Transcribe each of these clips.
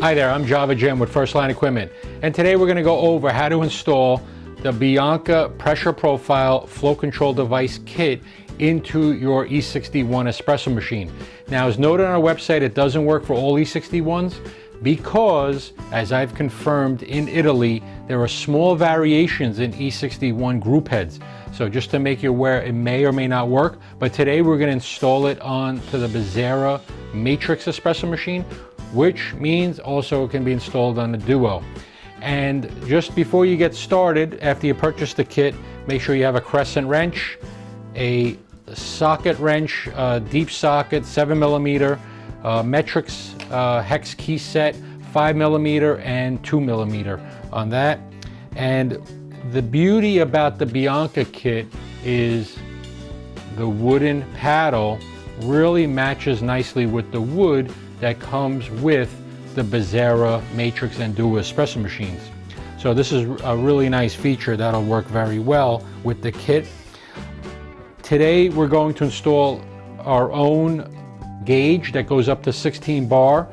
Hi there, I'm Java Jim with First Line Equipment, and today we're going to go over how to install the Bianca pressure profile flow control device kit into your E61 espresso machine. Now, as noted on our website, it doesn't work for all E61s because, as I've confirmed in Italy, there are small variations in E61 group heads. So just to make you aware, it may or may not work, but today we're going to install it onto the Bezzera Matrix espresso machine, which means also it can be installed on the Duo. And just before you get started, after you purchase the kit, make sure you have a crescent wrench, a socket wrench, deep socket, 7mm, Metrix hex key set, 5mm and 2mm on that. And the beauty about the Bianca kit is the wooden paddle really matches nicely with the wood that comes with the Bezzera Matrix and Duo espresso machines. So this is a really nice feature that'll work very well with the kit. Today we're going to install our own gauge that goes up to 16 bar.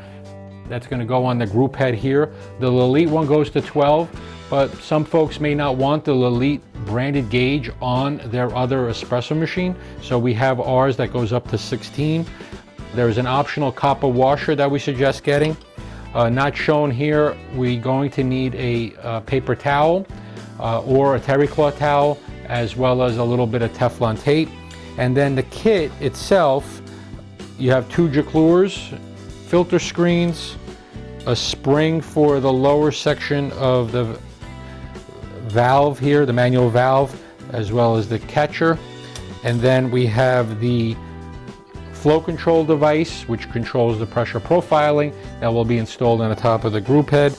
That's going to go on the group head here. The Lelite one goes to 12, but some folks may not want the Lelite branded gauge on their other espresso machine. So we have ours that goes up to 16. There's an optional copper washer that we suggest getting. Not shown here, we're going to need a paper towel or a terry cloth towel, as well as a little bit of Teflon tape. And then the kit itself, you have 2 Chemours, filter screens, a spring for the lower section of the valve here, the manual valve, as well as the catcher. And then we have the flow control device, which controls the pressure profiling, that will be installed on the top of the group head.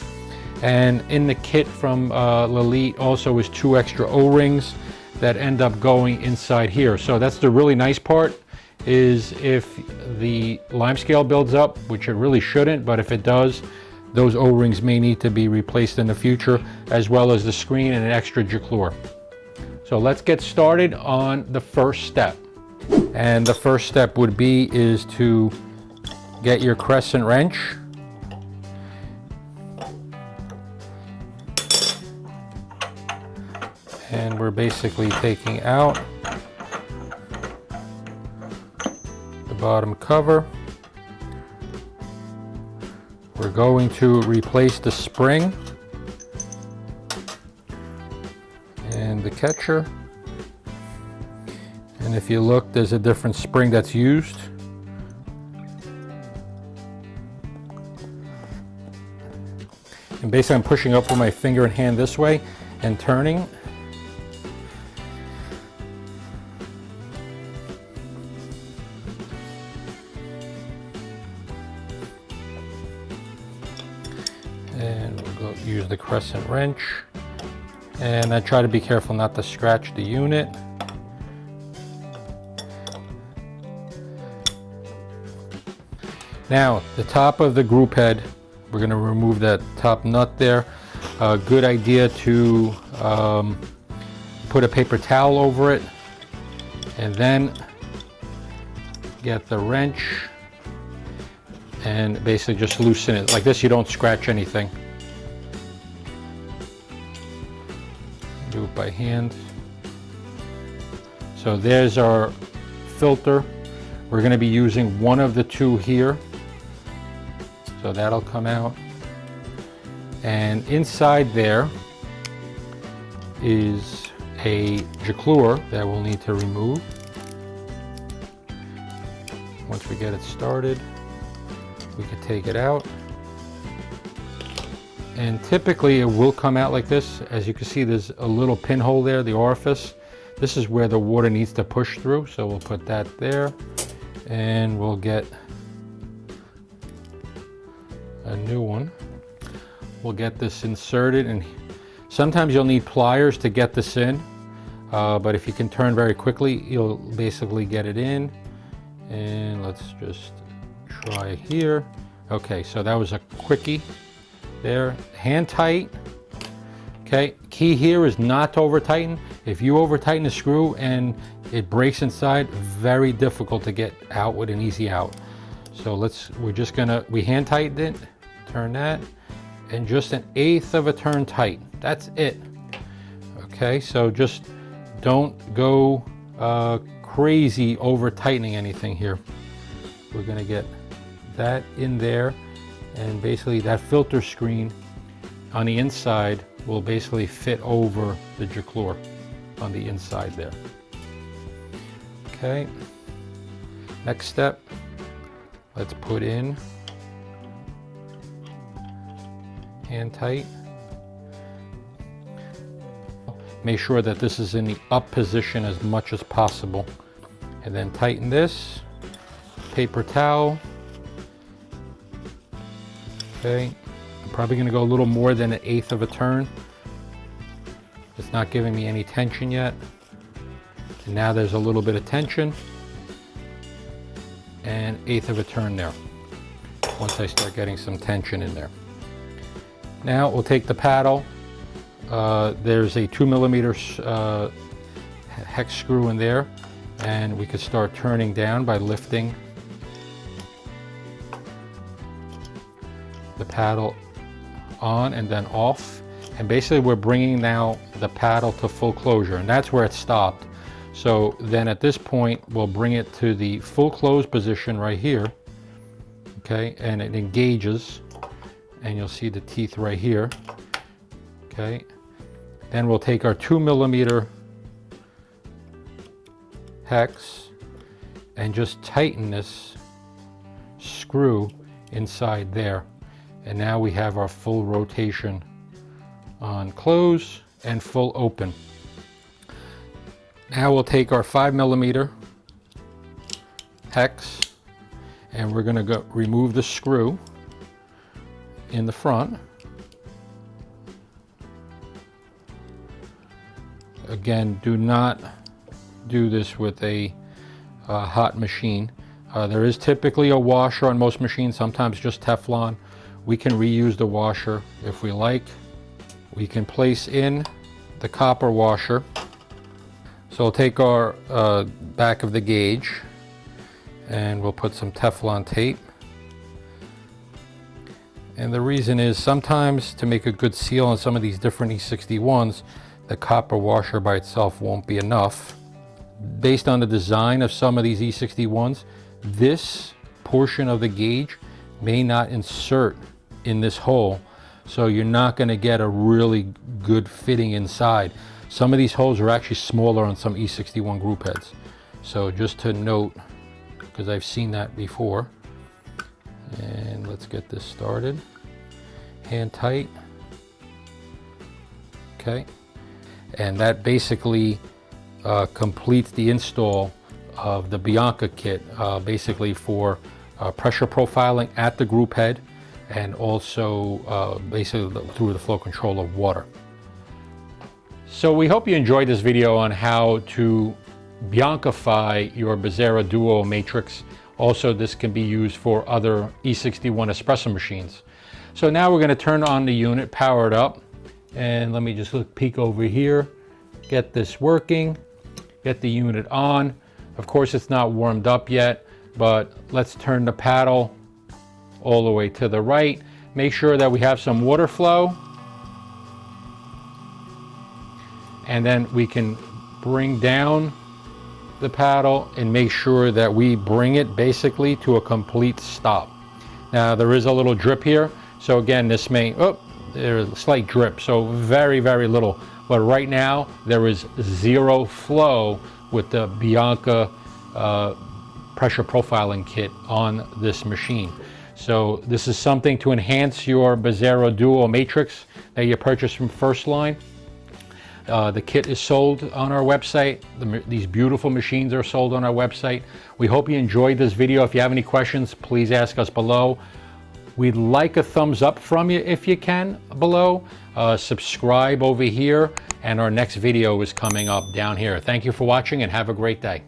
And in the kit from Lelite also is 2 extra O-rings that end up going inside here. So that's the really nice part, is if the lime scale builds up, which it really shouldn't, but if it does, those O-rings may need to be replaced in the future, as well as the screen and an extra Chemours. So let's get started on the first step. And the first step would be is to get your crescent wrench and we're basically taking out the bottom cover. We're going to replace the spring and the catcher. And if you look, there's a different spring that's used. And basically I'm pushing up with my finger and hand this way and turning. And we'll go use the crescent wrench. And I try to be careful not to scratch the unit. Now, the top of the group head, we're going to remove that top nut there. A good idea to put a paper towel over it and then get the wrench and basically just loosen it. Like this, you don't scratch anything. Do it by hand. So there's our filter. We're going to be using one of the 2 here. So that'll come out. And inside there is a Chemours that we'll need to remove. Once we get it started, we can take it out. And typically it will come out like this. As you can see, there's a little pinhole there, the orifice. This is where the water needs to push through. So we'll put that there and we'll get a new one. We'll get this inserted, and sometimes you'll need pliers to get this in, but if you can turn very quickly, you'll basically get it in. And let's just try here. Okay, so that was a quickie there. Hand tight. Okay, key here is not to over tighten. If you over tighten the screw and it breaks inside, very difficult to get out with an easy out. So we hand tightened it Turn that, and just 1/8 of a turn tight. That's it. Okay, so just don't go crazy over tightening anything here. We're gonna get that in there, and basically that filter screen on the inside will basically fit over the Chemours on the inside there. Okay, next step, let's put in hand tight. Make sure that this is in the up position as much as possible, and then tighten this. Paper towel. Okay, I'm probably going to go a little more than 1/8 of a turn. It's not giving me any tension yet. And now there's a little bit of tension, and 1/8 of a turn there. Once I start getting some tension in there. Now we'll take the paddle. There's a 2mm hex screw in there, and we could start turning down by lifting the paddle on and then off. And basically we're bringing now the paddle to full closure, and that's where it stopped. So then at this point we'll bring it to the full close position right here. Okay, and it engages, and you'll see the teeth right here. Okay, then we'll take our 2mm hex and just tighten this screw inside there. And now we have our full rotation on close and full open. Now we'll take our 5mm hex, and we're going to go remove the screw in the front. Again, do not do this with a hot machine. There is typically a washer on most machines, sometimes just Teflon. We can reuse the washer if we like. We can place in the copper washer. So we'll take our back of the gauge, and we'll put some Teflon tape. And the reason is sometimes to make a good seal on some of these different E61s, the copper washer by itself won't be enough. Based on the design of some of these E61s, this portion of the gauge may not insert in this hole, so you're not going to get a really good fitting inside. Some of these holes are actually smaller on some E61 group heads. So just to note, because I've seen that before. And let's get this started. Hand tight. Okay. And that basically completes the install of the Bianca kit, basically for pressure profiling at the group head, and also basically through the flow control of water. So we hope you enjoyed this video on how to Bianca-fy your Bezzera Duo matrix. Also, this can be used for other E61 espresso machines. So now we're going to turn on the unit, power it up, and let me just peek over here, get this working, get the unit on. Of course, it's not warmed up yet, but let's turn the paddle all the way to the right. Make sure that we have some water flow, and then we can bring down the paddle and make sure that we bring it basically to a complete stop. Now there is a little drip here, so again this may, there's a slight drip, so very, very little. But right now there is zero flow with the Bianca pressure profiling kit on this machine. So this is something to enhance your Bezzera Duo matrix that you purchased from First Line. The kit is sold on our website. These beautiful machines are sold on our website. We hope you enjoyed this video. If you have any questions, please ask us below. We'd like a thumbs up from you if you can below. Subscribe over here, and our next video is coming up down here. Thank you for watching, and have a great day.